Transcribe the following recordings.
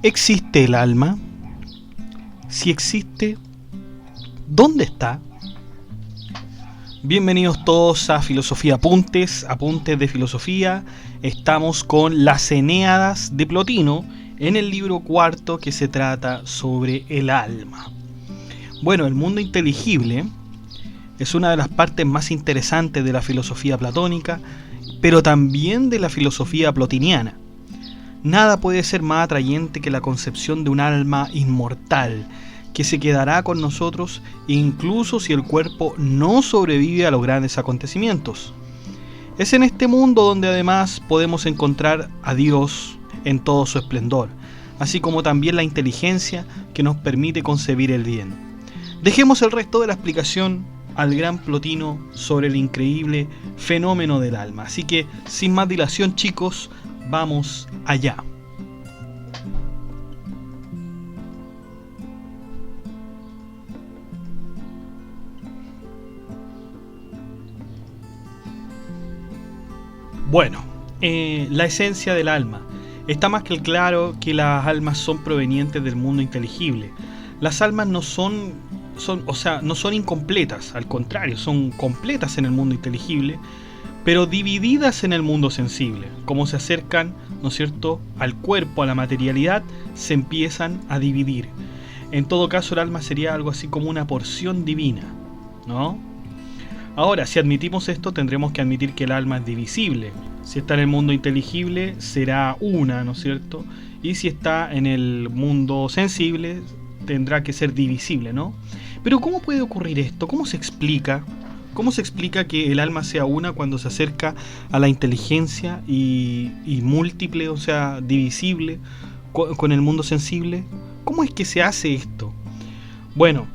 ¿Existe el alma? Si existe, ¿dónde está? Bienvenidos todos a Filosofía Apuntes, Apuntes de Filosofía. Estamos con las Eneadas de Plotino en el libro cuarto que se trata sobre el alma. Bueno, el mundo inteligible es una de las partes más interesantes de la filosofía platónica, pero también de la filosofía plotiniana. Nada puede ser más atrayente que la concepción de un alma inmortal, que se quedará con nosotros incluso si el cuerpo no sobrevive a los grandes acontecimientos. Es en este mundo donde además podemos encontrar a Dios en todo su esplendor, así como también la inteligencia que nos permite concebir el bien. Dejemos el resto de la explicación al gran Plotino sobre el increíble fenómeno del alma. Así que, sin más dilación, chicos, vamos allá. Bueno, la esencia del alma. Está más que claro que las almas son provenientes del mundo inteligible. Las almas no son incompletas, al contrario, son completas en el mundo inteligible, pero divididas en el mundo sensible. Como se acercan, ¿no es cierto?, al cuerpo, a la materialidad, se empiezan a dividir. En todo caso, el alma sería algo así como una porción divina, ¿no? Ahora, si admitimos esto, tendremos que admitir que el alma es divisible. Si está en el mundo inteligible, será una, ¿no es cierto? Y si está en el mundo sensible, tendrá que ser divisible, ¿no? Pero ¿cómo puede ocurrir esto? ¿Cómo se explica? ¿Cómo se explica que el alma sea una cuando se acerca a la inteligencia y múltiple, o sea, divisible con el mundo sensible? ¿Cómo es que se hace esto? Bueno,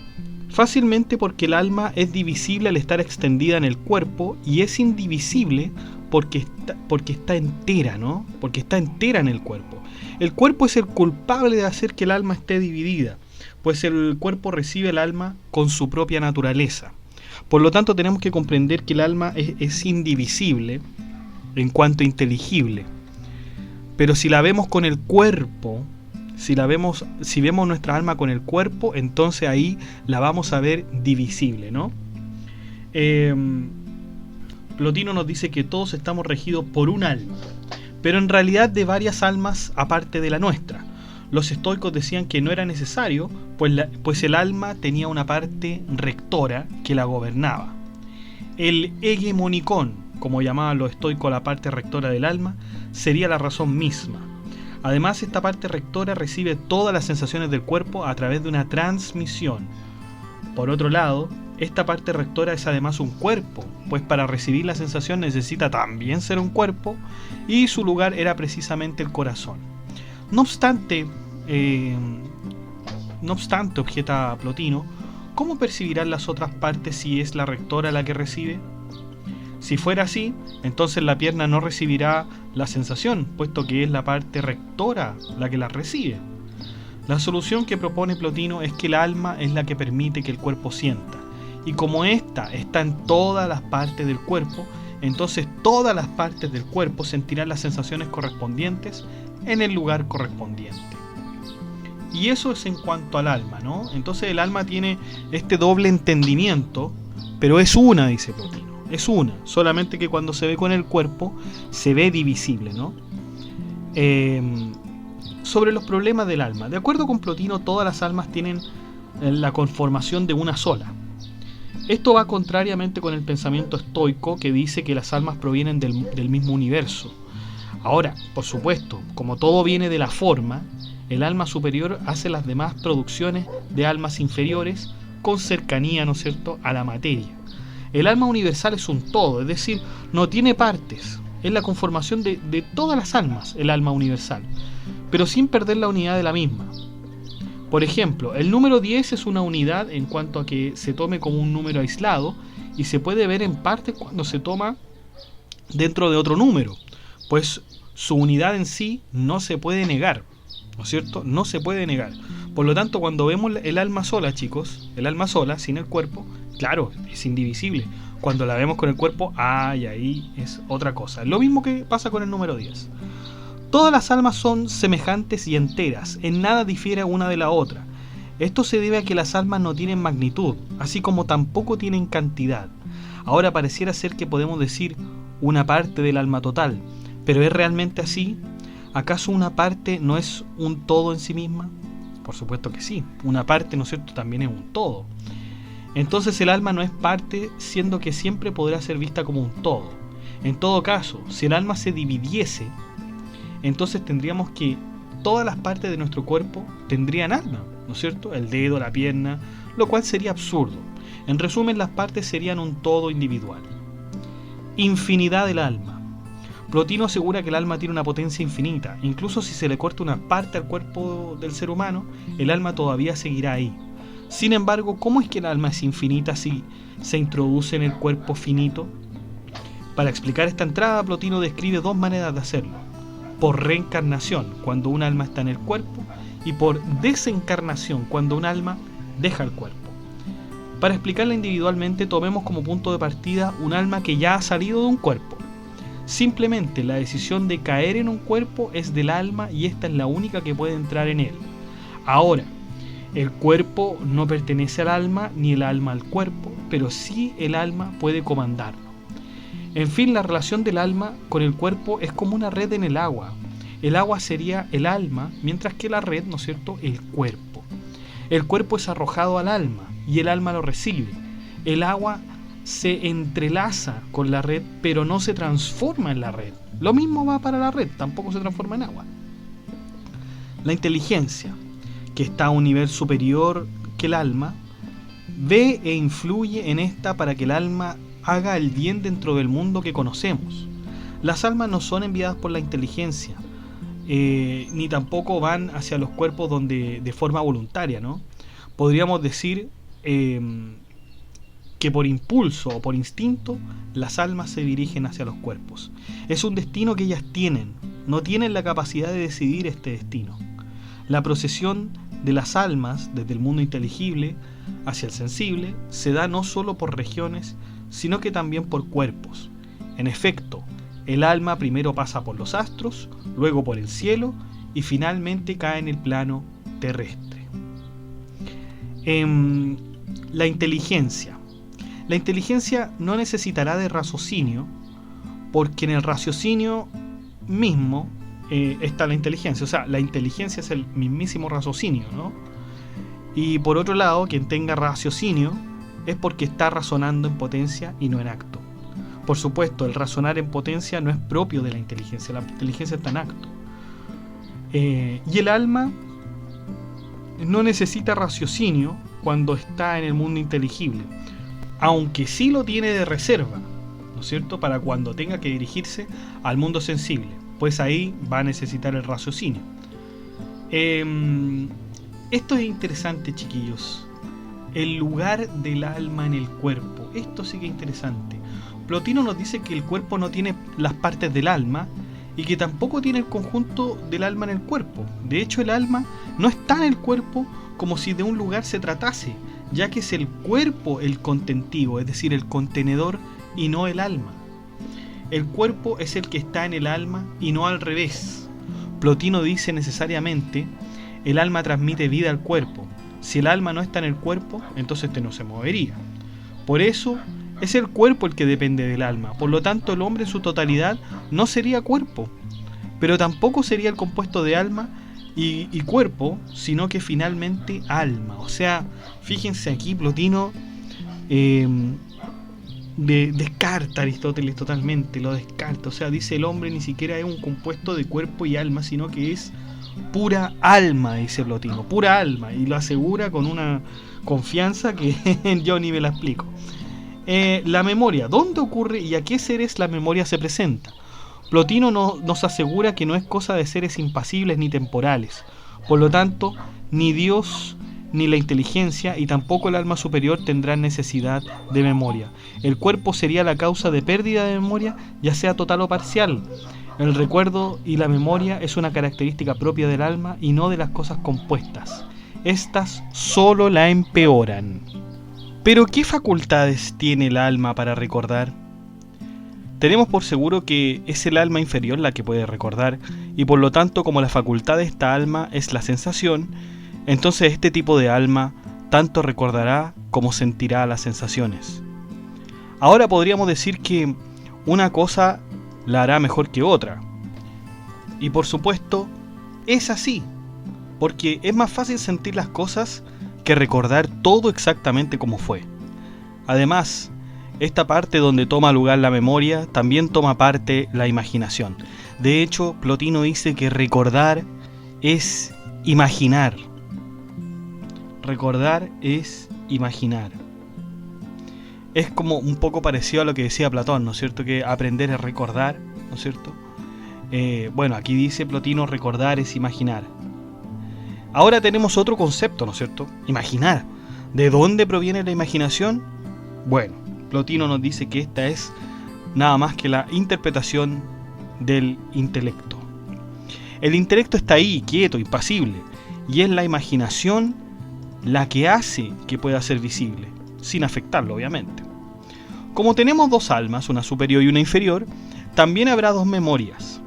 fácilmente porque el alma es divisible al estar extendida en el cuerpo y es indivisible porque está entera, ¿no? Porque está entera en el cuerpo. El cuerpo es el culpable de hacer que el alma esté dividida, pues el cuerpo recibe el alma con su propia naturaleza. Por lo tanto, tenemos que comprender que el alma es indivisible en cuanto inteligible. Pero si la vemos con el cuerpo, si vemos nuestra alma con el cuerpo, entonces ahí la vamos a ver divisible, ¿no? Plotino nos dice que todos estamos regidos por un alma, pero en realidad de varias almas aparte de la nuestra. Los estoicos decían que no era necesario, pues el alma tenía una parte rectora que la gobernaba. El hegemonicón, como llamaban los estoicos la parte rectora del alma, sería la razón misma. Además, esta parte rectora recibe todas las sensaciones del cuerpo a través de una transmisión. Por otro lado, esta parte rectora es además un cuerpo, pues para recibir la sensación necesita también ser un cuerpo, y su lugar era precisamente el corazón. No obstante, objeta Plotino, ¿cómo percibirán las otras partes si es la rectora la que recibe? Si fuera así, entonces la pierna no recibirá la sensación, puesto que es la parte rectora la que la recibe. La solución que propone Plotino es que el alma es la que permite que el cuerpo sienta, y como ésta está en todas las partes del cuerpo, entonces todas las partes del cuerpo sentirán las sensaciones correspondientes en el lugar correspondiente. Y eso es en cuanto al alma, ¿no? Entonces el alma tiene este doble entendimiento, pero es una, dice Plotino. Es una, solamente que cuando se ve con el cuerpo se ve divisible, ¿no? Sobre los problemas del alma. De acuerdo con Plotino, todas las almas tienen la conformación de una sola. Esto va contrariamente con el pensamiento estoico que dice que las almas provienen del mismo universo. Ahora, por supuesto, como todo viene de la forma, el alma superior hace las demás producciones de almas inferiores con cercanía, ¿no es cierto?, a la materia. El alma universal es un todo, es decir, no tiene partes. Es la conformación de todas las almas, el alma universal, pero sin perder la unidad de la misma. Por ejemplo, el número 10 es una unidad en cuanto a que se tome como un número aislado y se puede ver en partes cuando se toma dentro de otro número, pues su unidad en sí no se puede negar, ¿no es cierto? No se puede negar. Por lo tanto, cuando vemos el alma sola, chicos, el alma sola, sin el cuerpo, claro, es indivisible. Cuando la vemos con el cuerpo, ahí es otra cosa. Lo mismo que pasa con el número 10. Todas las almas son semejantes y enteras, en nada difiere una de la otra. Esto se debe a que las almas no tienen magnitud, así como tampoco tienen cantidad. Ahora pareciera ser que podemos decir una parte del alma total, pero ¿es realmente así? ¿Acaso una parte no es un todo en sí misma? Por supuesto que sí, una parte, ¿no es cierto?, también es un todo. Entonces el alma no es parte, siendo que siempre podrá ser vista como un todo. En todo caso, si el alma se dividiese, entonces tendríamos que todas las partes de nuestro cuerpo tendrían alma, ¿no es cierto? El dedo, la pierna, lo cual sería absurdo. En resumen, las partes serían un todo individual. Infinidad del alma. Plotino asegura que el alma tiene una potencia infinita. Incluso si se le corta una parte al cuerpo del ser humano, el alma todavía seguirá ahí. Sin embargo, ¿cómo es que el alma es infinita si se introduce en el cuerpo finito? Para explicar esta entrada, Plotino describe dos maneras de hacerlo: por reencarnación, cuando un alma está en el cuerpo, y por desencarnación, cuando un alma deja el cuerpo. Para explicarla individualmente, tomemos como punto de partida un alma que ya ha salido de un cuerpo. Simplemente la decisión de caer en un cuerpo es del alma y esta es la única que puede entrar en él. Ahora, el cuerpo no pertenece al alma ni el alma al cuerpo, pero sí el alma puede comandarlo. En fin, la relación del alma con el cuerpo es como una red en el agua. El agua sería el alma, mientras que la red, ¿no es cierto?, el cuerpo. El cuerpo es arrojado al alma y el alma lo recibe. El agua se entrelaza con la red, pero no se transforma en la red. Lo mismo va para la red, tampoco se transforma en agua. La inteligencia, que está a un nivel superior que el alma, ve e influye en esta para que el alma haga el bien dentro del mundo que conocemos. Las almas no son enviadas por la inteligencia, ni tampoco van hacia los cuerpos de forma voluntaria, ¿no? Podríamos decir que por impulso o por instinto las almas se dirigen hacia los cuerpos. Es un destino que ellas tienen, no tienen la capacidad de decidir este destino. La procesión de las almas desde el mundo inteligible hacia el sensible se da no solo por regiones, sino que también por cuerpos. En efecto, el alma primero pasa por los astros, luego por el cielo y finalmente cae en el plano terrestre. La inteligencia. La inteligencia no necesitará de raciocinio, porque en el raciocinio mismo está la inteligencia. O sea, la inteligencia es el mismísimo raciocinio, ¿no? Y por otro lado, quien tenga raciocinio es porque está razonando en potencia y no en acto. Por supuesto, el razonar en potencia no es propio de la inteligencia está en acto. Y el alma no necesita raciocinio cuando está en el mundo inteligible, aunque sí lo tiene de reserva, ¿no es cierto?, para cuando tenga que dirigirse al mundo sensible, pues ahí va a necesitar el raciocinio. Esto es interesante, chiquillos. El lugar del alma en el cuerpo. Esto sí que es interesante. Plotino nos dice que el cuerpo no tiene las partes del alma y que tampoco tiene el conjunto del alma en el cuerpo. De hecho, el alma no está en el cuerpo como si de un lugar se tratase, ya que es el cuerpo el contentivo, es decir, el contenedor y no el alma. El cuerpo es el que está en el alma y no al revés. Plotino dice necesariamente, el alma transmite vida al cuerpo. Si el alma no está en el cuerpo, entonces este no se movería. Por eso es el cuerpo el que depende del alma. Por lo tanto, el hombre en su totalidad no sería cuerpo, pero tampoco sería el compuesto de alma y cuerpo, sino que finalmente alma. O sea, fíjense aquí, Plotino descarta a Aristóteles totalmente, lo descarta. O sea, dice el hombre ni siquiera es un compuesto de cuerpo y alma, sino que es pura alma, dice Plotino, pura alma, y lo asegura con una confianza que yo ni me la explico. La memoria, ¿dónde ocurre y a qué seres la memoria se presenta? Plotino nos asegura que no es cosa de seres impasibles ni temporales. Por lo tanto, ni Dios ni la inteligencia y tampoco el alma superior tendrán necesidad de memoria. El cuerpo sería la causa de pérdida de memoria, ya sea total o parcial. El recuerdo y la memoria es una característica propia del alma y no de las cosas compuestas. Estas solo la empeoran. ¿Pero qué facultades tiene el alma para recordar? Tenemos por seguro que es el alma inferior la que puede recordar, y por lo tanto, como la facultad de esta alma es la sensación, entonces este tipo de alma tanto recordará como sentirá las sensaciones. Ahora podríamos decir que una cosa la hará mejor que otra. Y por supuesto, es así, porque es más fácil sentir las cosas que recordar todo exactamente como fue. Además, esta parte donde toma lugar la memoria, también toma parte la imaginación. De hecho, Plotino dice que recordar es imaginar. Recordar es imaginar. Es como un poco parecido a lo que decía Platón, ¿no es cierto? Que aprender es recordar, ¿no es cierto? Bueno, aquí dice Plotino, recordar es imaginar. Ahora tenemos otro concepto, ¿no es cierto? Imaginar. ¿De dónde proviene la imaginación? Bueno, Plotino nos dice que esta es nada más que la interpretación del intelecto. El intelecto está ahí, quieto, impasible, y es la imaginación la que hace que pueda ser visible, sin afectarlo, obviamente. Como tenemos dos almas, una superior y una inferior, también habrá dos memorias.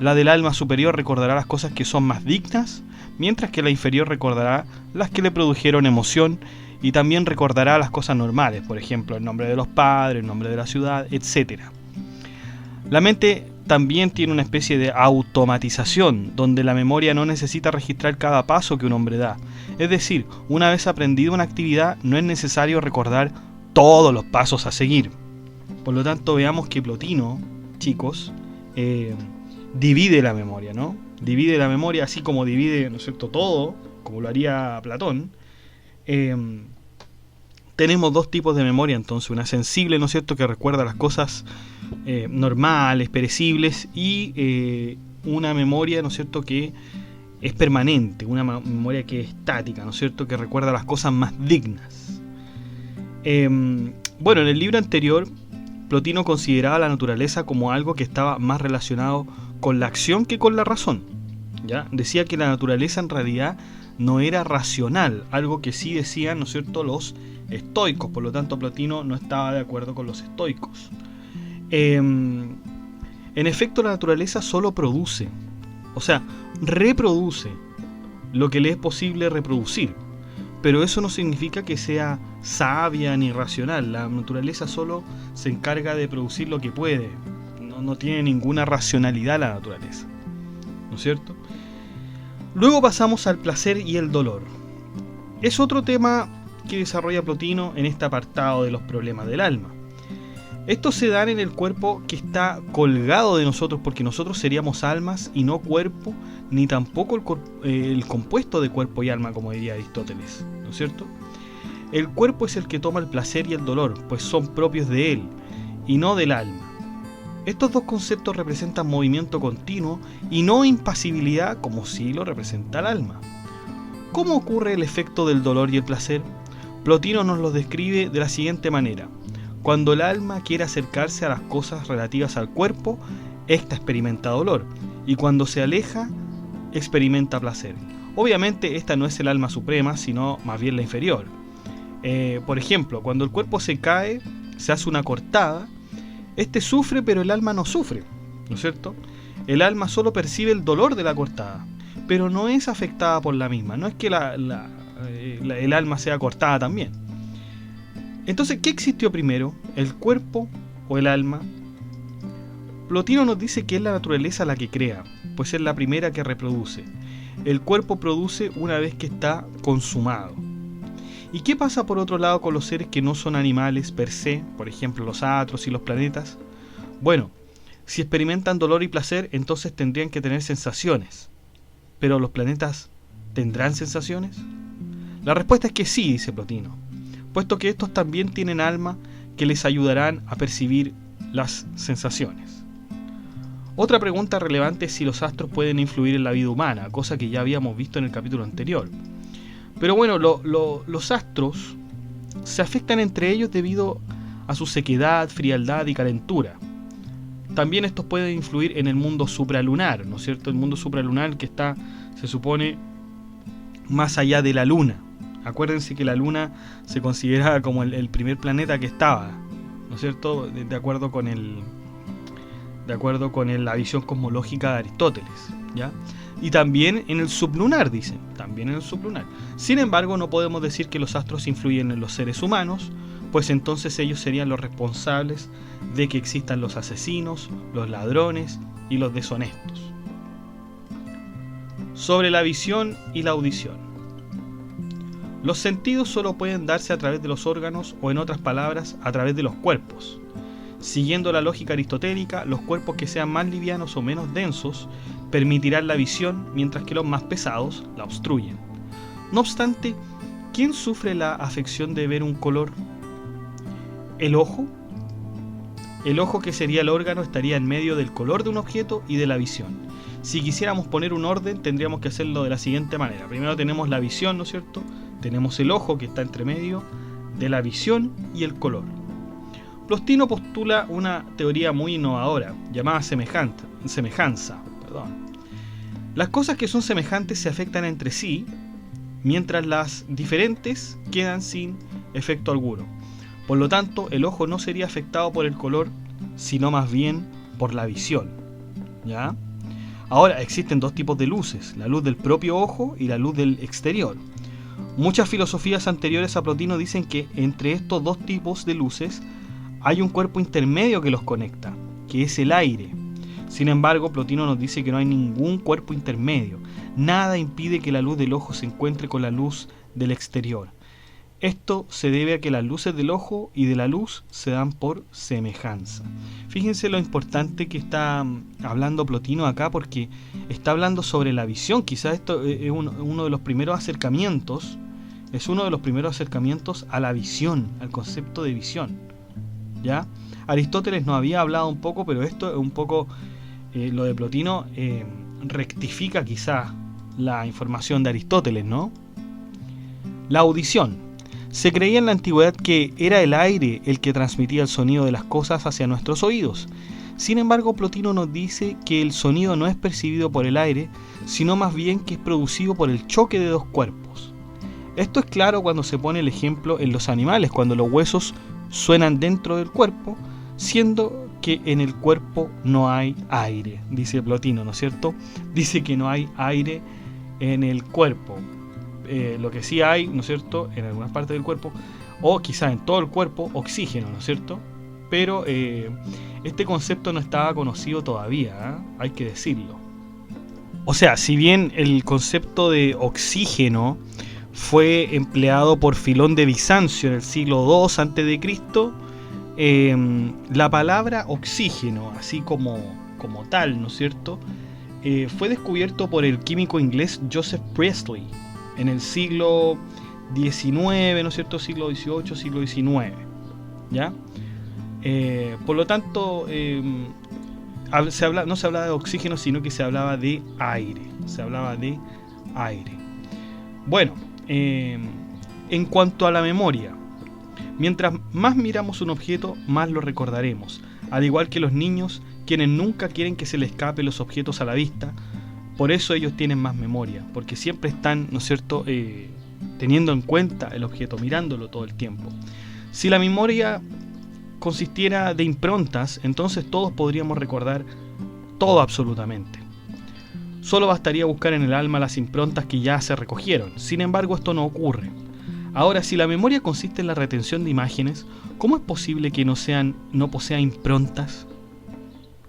La del alma superior recordará las cosas que son más dignas, mientras que la inferior recordará las que le produjeron emoción, y también recordará las cosas normales, por ejemplo, el nombre de los padres, el nombre de la ciudad, etc. La mente también tiene una especie de automatización, donde la memoria no necesita registrar cada paso que un hombre da. Es decir, una vez aprendida una actividad, no es necesario recordar todos los pasos a seguir. Por lo tanto, veamos que Plotino, chicos, divide la memoria, ¿no? Divide la memoria así como divide, ¿no es cierto?, todo, como lo haría Platón. Tenemos dos tipos de memoria, entonces, una sensible, ¿no es cierto?, que recuerda las cosas normales, perecibles, y una memoria, ¿no es cierto?, que es permanente, una memoria que es estática, ¿no es cierto?, que recuerda las cosas más dignas. Bueno, en el libro anterior, Plotino consideraba la naturaleza como algo que estaba más relacionado con la acción que con la razón, ¿ya? Decía que la naturaleza en realidad no era racional, algo que sí decían, ¿no es cierto?, los estoicos. Por lo tanto, Plotino no estaba de acuerdo con los estoicos. En efecto, la naturaleza solo produce, o sea, reproduce lo que le es posible reproducir, pero eso no significa que sea sabia ni racional. La naturaleza solo se encarga de producir lo que puede, no tiene ninguna racionalidad la naturaleza, ¿no es cierto? Luego pasamos al placer y el dolor. Es otro tema que desarrolla Plotino en este apartado de los problemas del alma. Estos se dan en el cuerpo que está colgado de nosotros, porque nosotros seríamos almas y no cuerpo, ni tampoco el compuesto de cuerpo y alma, como diría Aristóteles, ¿no es cierto? El cuerpo es el que toma el placer y el dolor, pues son propios de él y no del alma. Estos dos conceptos representan movimiento continuo y no impasibilidad, como sí lo representa el alma. ¿Cómo ocurre el efecto del dolor y el placer? Plotino nos lo describe de la siguiente manera. Cuando el alma quiere acercarse a las cosas relativas al cuerpo, ésta experimenta dolor, y cuando se aleja, experimenta placer. Obviamente esta no es el alma suprema, sino más bien la inferior. Por ejemplo, cuando el cuerpo se cae, se hace una cortada, este sufre, pero el alma no sufre, ¿no es cierto? El alma solo percibe el dolor de la cortada, pero no es afectada por la misma. No es que el alma sea cortada también. Entonces, ¿qué existió primero? ¿El cuerpo o el alma? Plotino nos dice que es la naturaleza la que crea, pues es la primera que reproduce. El cuerpo produce una vez que está consumado. ¿Y qué pasa por otro lado con los seres que no son animales per se, por ejemplo los astros y los planetas? Bueno, si experimentan dolor y placer, entonces tendrían que tener sensaciones. ¿Pero los planetas tendrán sensaciones? La respuesta es que sí, dice Plotino, puesto que estos también tienen alma que les ayudarán a percibir las sensaciones. Otra pregunta relevante es si los astros pueden influir en la vida humana, cosa que ya habíamos visto en el capítulo anterior. Pero bueno, los astros se afectan entre ellos debido a su sequedad, frialdad y calentura. También estos pueden influir en el mundo supralunar, ¿no es cierto? El mundo supralunar que está, se supone, más allá de la luna. Acuérdense que la luna se considera como el primer planeta que estaba, ¿no es cierto? De acuerdo con de acuerdo con la visión cosmológica de Aristóteles, ¿ya? Y también en el sublunar, dicen, también en el sublunar. Sin embargo, no podemos decir que los astros influyen en los seres humanos, pues entonces ellos serían los responsables de que existan los asesinos, los ladrones y los deshonestos. Sobre la visión y la audición. Los sentidos solo pueden darse a través de los órganos o, en otras palabras, a través de los cuerpos. Siguiendo la lógica aristotélica, los cuerpos que sean más livianos o menos densos permitirán la visión, mientras que los más pesados la obstruyen. No obstante, ¿quién sufre la afección de ver un color? ¿El ojo? El ojo, que sería el órgano, estaría en medio del color de un objeto y de la visión. Si quisiéramos poner un orden, tendríamos que hacerlo de la siguiente manera. Primero tenemos la visión, ¿no es cierto? Tenemos el ojo, que está entre medio de la visión y el color. Plotino postula una teoría muy innovadora, llamada semejanza. Las cosas que son semejantes se afectan entre sí, mientras las diferentes quedan sin efecto alguno. Por lo tanto, el ojo no sería afectado por el color, sino más bien por la visión, ¿ya? Ahora, existen dos tipos de luces, la luz del propio ojo y la luz del exterior. Muchas filosofías anteriores a Plotino dicen que entre estos dos tipos de luces hay un cuerpo intermedio que los conecta, que es el aire. Sin embargo, Plotino nos dice que no hay ningún cuerpo intermedio. Nada impide que la luz del ojo se encuentre con la luz del exterior. Esto se debe a que las luces del ojo y de la luz se dan por semejanza. Fíjense lo importante que está hablando Plotino acá, porque está hablando sobre la visión. Quizás esto es uno de los primeros acercamientos, a la visión, al concepto de visión, ¿ya? Aristóteles nos había hablado un poco, pero esto es un poco, lo de Plotino rectifica quizás la información de Aristóteles, ¿no? La audición. Se creía en la antigüedad que era el aire el que transmitía el sonido de las cosas hacia nuestros oídos. Sin embargo, Plotino nos dice que el sonido no es percibido por el aire, sino más bien que es producido por el choque de dos cuerpos. Esto es claro cuando se pone el ejemplo en los animales, cuando los huesos suenan dentro del cuerpo, siendo que en el cuerpo no hay aire, dice Plotino, ¿no es cierto? Dice que no hay aire en el cuerpo. Lo que sí hay, ¿no es cierto?, en algunas partes del cuerpo, o quizás en todo el cuerpo, oxígeno, ¿no es cierto? Pero este concepto no estaba conocido todavía, ¿eh? Hay que decirlo. O sea, si bien el concepto de oxígeno fue empleado por Filón de Bizancio en el siglo II a.C., la palabra oxígeno, así como tal, ¿no es cierto?, fue descubierto por el químico inglés Joseph Priestley en el siglo XIX, ¿no es cierto?, siglo XVIII, siglo XIX, ¿ya? Por lo tanto, no se hablaba de oxígeno, sino que se hablaba de aire. Bueno, en cuanto a la memoria, mientras más miramos un objeto, más lo recordaremos. Al igual que los niños, quienes nunca quieren que se les escapen los objetos a la vista, por eso ellos tienen más memoria, porque siempre están, ¿no es cierto?, teniendo en cuenta el objeto, mirándolo todo el tiempo. Si la memoria consistiera de improntas, entonces todos podríamos recordar todo absolutamente. Solo bastaría buscar en el alma las improntas que ya se recogieron. Sin embargo, esto no ocurre. Ahora, si la memoria consiste en la retención de imágenes, ¿cómo es posible que no posea improntas?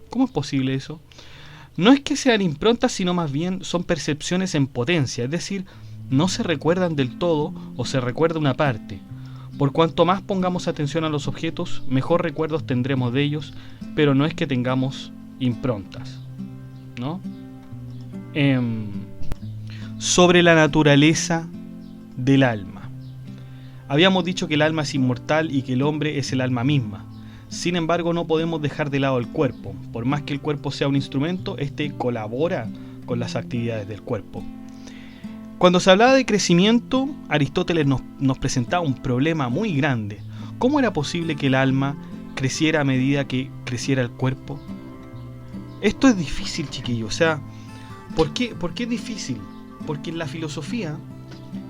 ¿Cómo es posible eso? No es que sean improntas, sino más bien son percepciones en potencia, es decir, no se recuerdan del todo o se recuerda una parte. Por cuanto más pongamos atención a los objetos, mejor recuerdos tendremos de ellos, pero no es que tengamos improntas, ¿no? Sobre la naturaleza del alma. Habíamos dicho que el alma es inmortal y que el hombre es el alma misma. Sin embargo, no podemos dejar de lado el cuerpo. Por más que el cuerpo sea un instrumento, este colabora con las actividades del cuerpo. Cuando se hablaba de crecimiento, Aristóteles nos presentaba un problema muy grande. ¿Cómo era posible que el alma creciera a medida que creciera el cuerpo? Esto es difícil, chiquillos. O sea, ¿por qué es difícil? Porque en la filosofía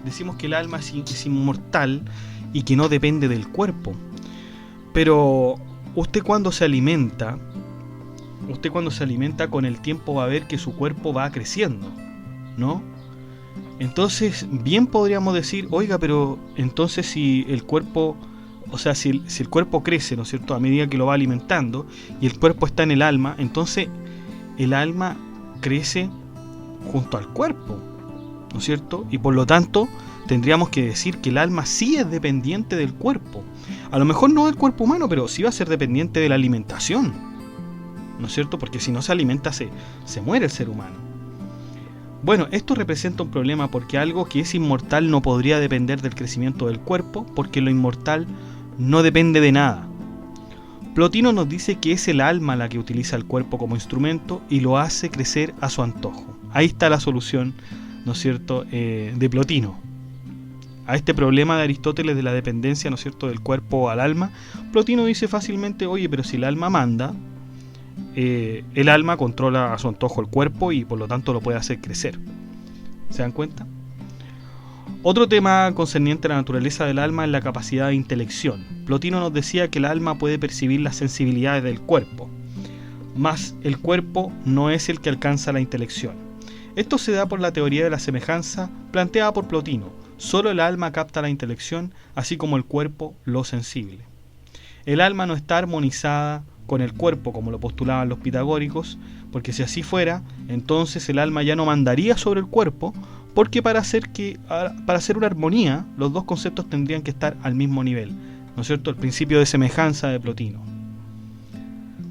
decimos que el alma es inmortal y que no depende del cuerpo. Pero usted, cuando se alimenta, usted cuando se alimenta con el tiempo va a ver que su cuerpo va creciendo, ¿no? Entonces, bien podríamos decir, oiga, pero entonces si el cuerpo, o sea, si el cuerpo crece, ¿no es cierto?, a medida que lo va alimentando, y el cuerpo está en el alma, entonces el alma crece junto al cuerpo, ¿no es cierto? Y por lo tanto, tendríamos que decir que el alma sí es dependiente del cuerpo. A lo mejor no del cuerpo humano, pero sí va a ser dependiente de la alimentación, ¿no es cierto? Porque si no se alimenta, se muere el ser humano. Bueno, esto representa un problema porque algo que es inmortal no podría depender del crecimiento del cuerpo, porque lo inmortal no depende de nada. Plotino nos dice que es el alma la que utiliza el cuerpo como instrumento y lo hace crecer a su antojo. Ahí está la solución, ¿no es cierto?, de Plotino. A este problema de Aristóteles de la dependencia, ¿no es cierto?, del cuerpo al alma, Plotino dice fácilmente, oye, pero si el alma manda, el alma controla a su antojo el cuerpo y por lo tanto lo puede hacer crecer. ¿Se dan cuenta? Otro tema concerniente a la naturaleza del alma es la capacidad de intelección. Plotino nos decía que el alma puede percibir las sensibilidades del cuerpo, mas el cuerpo no es el que alcanza la intelección. Esto se da por la teoría de la semejanza planteada por Plotino. Solo el alma capta la intelección, así como el cuerpo lo sensible. El alma no está armonizada con el cuerpo, como lo postulaban los pitagóricos, porque si así fuera, entonces el alma ya no mandaría sobre el cuerpo, porque para hacer una armonía, los dos conceptos tendrían que estar al mismo nivel, ¿no es cierto? El principio de semejanza de Plotino.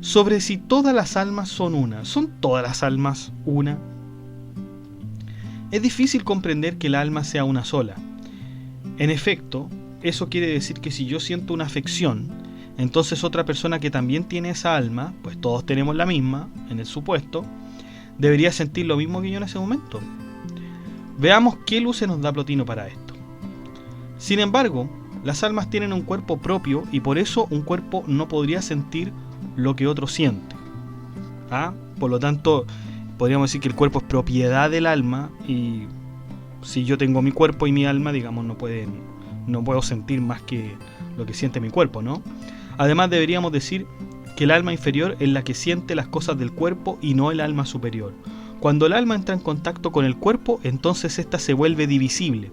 Sobre si todas las almas son una, ¿son todas las almas una? Es difícil comprender que el alma sea una sola. En efecto, eso quiere decir que si yo siento una afección, entonces otra persona que también tiene esa alma, pues todos tenemos la misma, en el supuesto, debería sentir lo mismo que yo en ese momento. Veamos qué luces nos da Plotino para esto. Sin embargo, las almas tienen un cuerpo propio y por eso un cuerpo no podría sentir lo que otro siente. Por lo tanto, podríamos decir que el cuerpo es propiedad del alma y si yo tengo mi cuerpo y mi alma, digamos, no puedo sentir más que lo que siente mi cuerpo, ¿no? Además, deberíamos decir que el alma inferior es la que siente las cosas del cuerpo y no el alma superior. Cuando el alma entra en contacto con el cuerpo, entonces ésta se vuelve divisible.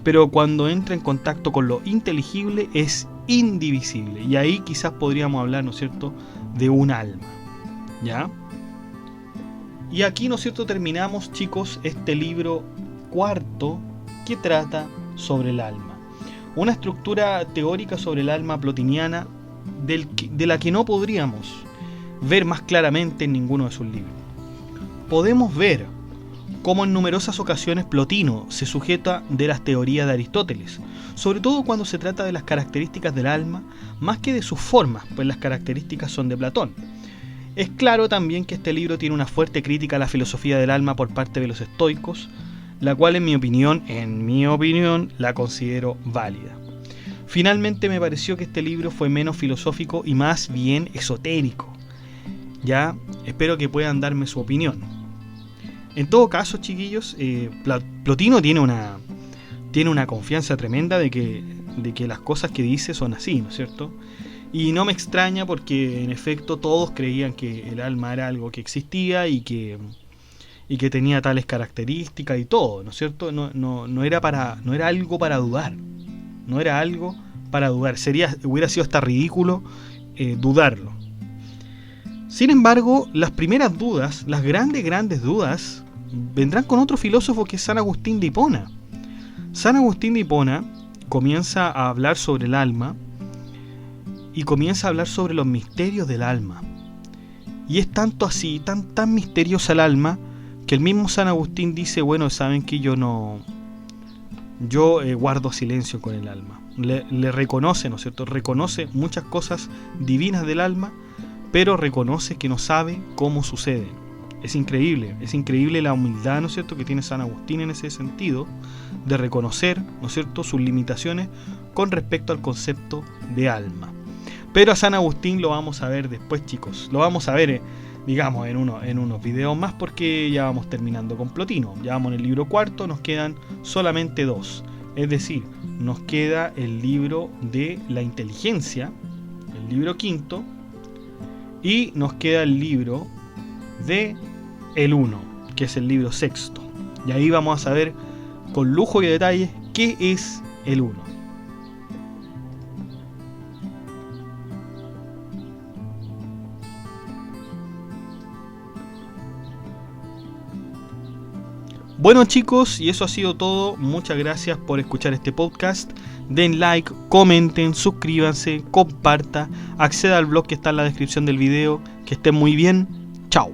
Pero cuando entra en contacto con lo inteligible, es indivisible. Y ahí quizás podríamos hablar, ¿no es cierto?, de un alma. ¿Ya? Y aquí, ¿no es cierto?, terminamos, chicos, este libro cuarto que trata sobre el alma. Una estructura teórica sobre el alma plotiniana de la que no podríamos ver más claramente en ninguno de sus libros. Podemos ver cómo en numerosas ocasiones Plotino se sujeta de las teorías de Aristóteles, sobre todo cuando se trata de las características del alma, más que de sus formas, pues las características son de Platón. Es claro también que este libro tiene una fuerte crítica a la filosofía del alma por parte de los estoicos, la cual en mi opinión, la considero válida. Finalmente me pareció que este libro fue menos filosófico y más bien esotérico. Ya, espero que puedan darme su opinión. En todo caso, chiquillos, Plotino tiene una confianza tremenda de que las cosas que dice son así, ¿no es cierto? Y no me extraña porque en efecto todos creían que el alma era algo que existía y que tenía tales características y todo, ¿no es cierto? No era algo para dudar. No era algo para dudar. Hubiera sido hasta ridículo dudarlo. Sin embargo, las primeras dudas, las grandes dudas, vendrán con otro filósofo que es San Agustín de Hipona. San Agustín de Hipona comienza a hablar sobre el alma y comienza a hablar sobre los misterios del alma. Y es tanto así, tan misteriosa el alma, que el mismo San Agustín dice, bueno, saben que yo guardo silencio con el alma. Le reconoce, ¿no es cierto? Reconoce muchas cosas divinas del alma, pero reconoce que no sabe cómo suceden. Es increíble la humildad, ¿no es cierto?, que tiene San Agustín en ese sentido, de reconocer, ¿no es cierto?, sus limitaciones con respecto al concepto de alma. Pero a San Agustín lo vamos a ver después, chicos. Lo vamos a ver, digamos, en unos videos más, porque ya vamos terminando con Plotino. Ya vamos en el libro cuarto, nos quedan solamente 2. Es decir, nos queda el libro de la inteligencia, el libro quinto, y nos queda el libro de el Uno, que es el libro sexto. Y ahí vamos a saber con lujo y detalle qué es el Uno. Bueno chicos, y eso ha sido todo. Muchas gracias por escuchar este podcast. Den like, comenten, suscríbanse, compartan, acceda al blog que está en la descripción del video. Que estén muy bien. Chao.